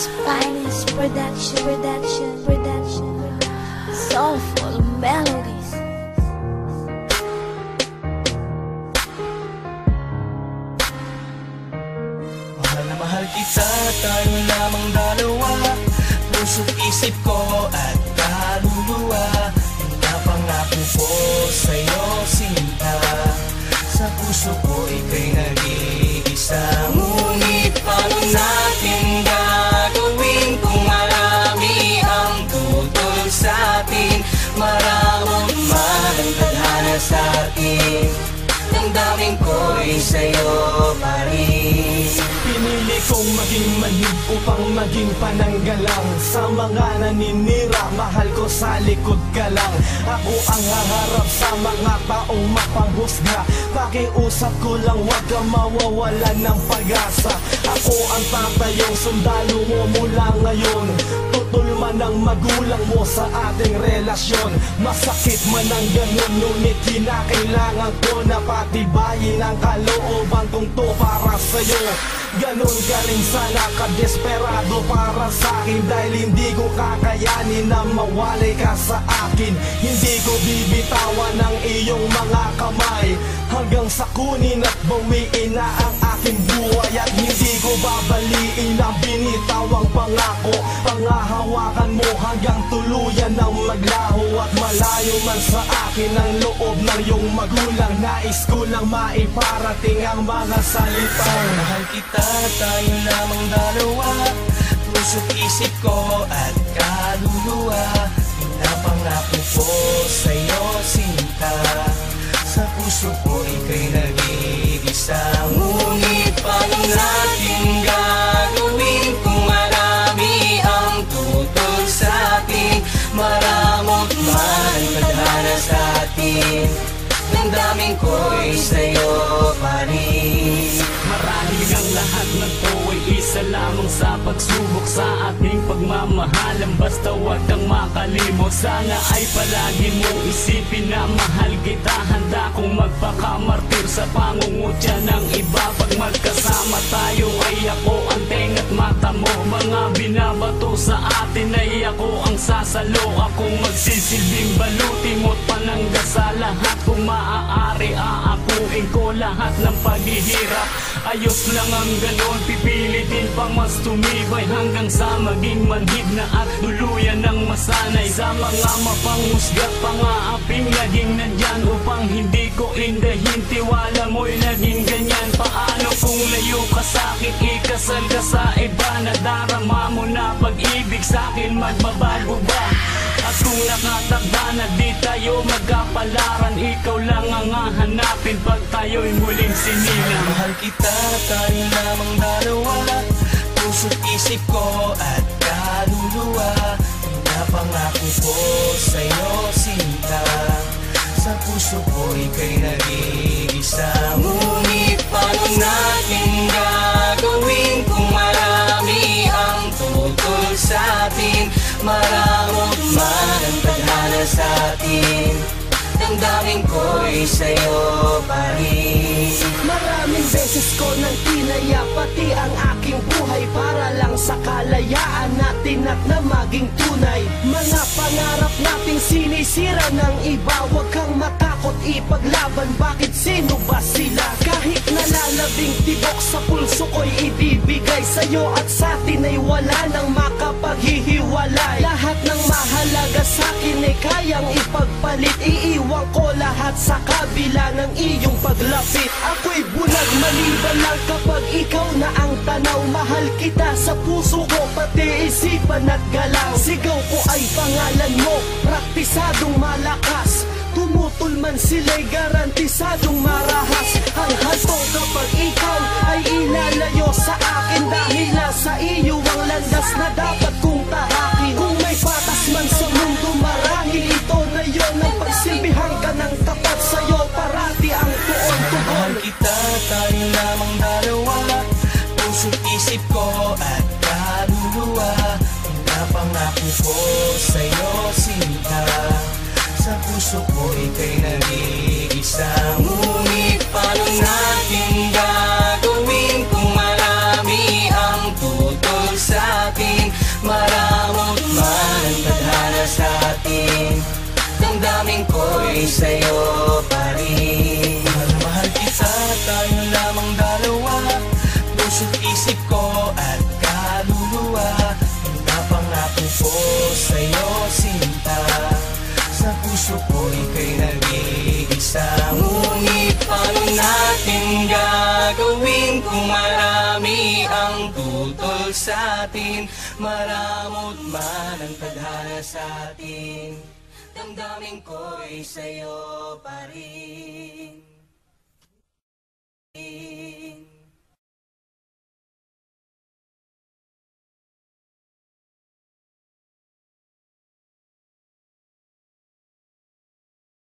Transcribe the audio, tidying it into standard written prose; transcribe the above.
Finest production, soulful melodies. Mahal na mahal kita, tayo lamang dalawa. Puso't isip ko at kaluluwa, pinapangako ko sa'yo sinta. Sa puso ko ika'y nag-iisa. Ngunit paano natin gagawin kung marami ang tutulong sa'tin? Maraming man ang tadhana sa'tin. Damdamin ko'y sa'yo pa rin. Pinili kong maging manhid upang maging pananggalang. Sa mga naninira, mahal ko sa likod ka lang. Ako ang haharap sa mga taong mapanghusga. Pakiusap ko lang, huwag kang mawawalan ng pag-asa. Ako ang tatayong sundalo mo mula ngayon. Tutol man ang magulang mo sa ating relasyon. Masakit man ang ganun, ngunit kinakailangan ko na patibayin ang kalooban kong to para sa'yo. Ganon ka rin sana kadesperado para sa'kin, dahil hindi ko kakayanin na mawalay ka sa akin. Hindi ko bibitawan ang iyong mga kamay hanggang sa kunin at bawiin na ang aking buhay. At hindi ko babaliin ang binitawang pangako. Pangahawakan mo hanggang tuluyan ng maglaho. At malayo man sa akin ang loob ng iyong magulang, nais ko lang maiparating ang mga salitang mahal kita, tayo lamang dalawa. Puso't isip ko at kaluluwa, pinapangako ko sa'yo sinta. Sa puso ko ika'y nag-iisa. Ngunit paano natin gagawin kung marami ang tutol sa'tin? Maramot man tadhana sa'tin. Damdamin ko'y sa'yo pa rin. Marahil ang lahat ng to ay isa lamang sa pagsubok sa ating pagmamahalan. Basta huwag kang makalimot, sana ay palagi mo isipin na mahal kita. Handa kong magpakamartir sa pangungutya ng iba. Pag magkasama tayo ay ako ang tenga't mata mo. Mga binabato sa atin ay ako ang sasalo. Akong magsisilbing balutimot panangga sa lahat. Kung maaari aakuin ko lahat ng paghihirap. Ayos lang ang ganon, pipilitin pa mas tumibay hanggang sa maging manhid na at tuluyan ng masanay. Sa mga mapanghusga't pangaaping laging nandyan upang hindi ko indahin. Tiwala mo'y naging ganyan. Paano kung layo ka sa'kin, ikasal ka sa iba? Nadarama mo na pag-ibig sa'kin, magbabago ba? At kung nakatakda na di tayo magkapalaran, ikaw lang ang hahanapin pag tayo'y muling sinilang. Mahal kita, tayo lamang dalawa. Puso't isip ko at kaluluwa, pinapangako ko sa'yo sinta. Sa puso ko ika'y nag-iisa. Ngunit paano natin gagawin kung marami ang tutol sa'tin? Maramot man ang tadhana sa'tin. Damdamin ko'y sa'yo pa rin. Maraming beses ko nang tinaya pati ang aking buhay para lang sa kalayaan natin at na maging tunay. Mga pangarap nating sinisira ng iba, huwag kang matakot ipaglaban. Bakit sino ba sila? Kahit nalalabing tibok sa pulso ko'y ibibigay sa'yo, at sa'tin ay wala nang makapaghihiwalay. Lahat ng mahalaga sa'kin ay kayang ipagpalit. Iiwan ko lahat sa kabila ng iyong paglapit. Ako'y bulag maliban lang kapag ikaw na ang tanaw. Mahal kita sa puso ko, pati isipan at galaw. Sigaw ko ay pangalan mo, praktisadong malakas. Tumutol man sila'y garantisadong marahas. Ang hantong kapag ikaw ay ilalayo sa akin, dahil nasa iyo ang landas na dapat kong tahakin. Kung may patas man sa mundo, marahil ito na yon ang pagsilbihan ka ng tapat. Sa'yo parati ang tuon-tugon. Mahal kita, tayo lamang dalawa. Puso't isip ko at kaluluwa, pinapangako ko sa'yo sinta. Sa puso ko ika'y nag-iisa. Ngunit paano natin gagawin kung marami ang tutol sa'tin? natin. Maramot man ang tadhana sa atin, damdamin ko'y sa'yo pa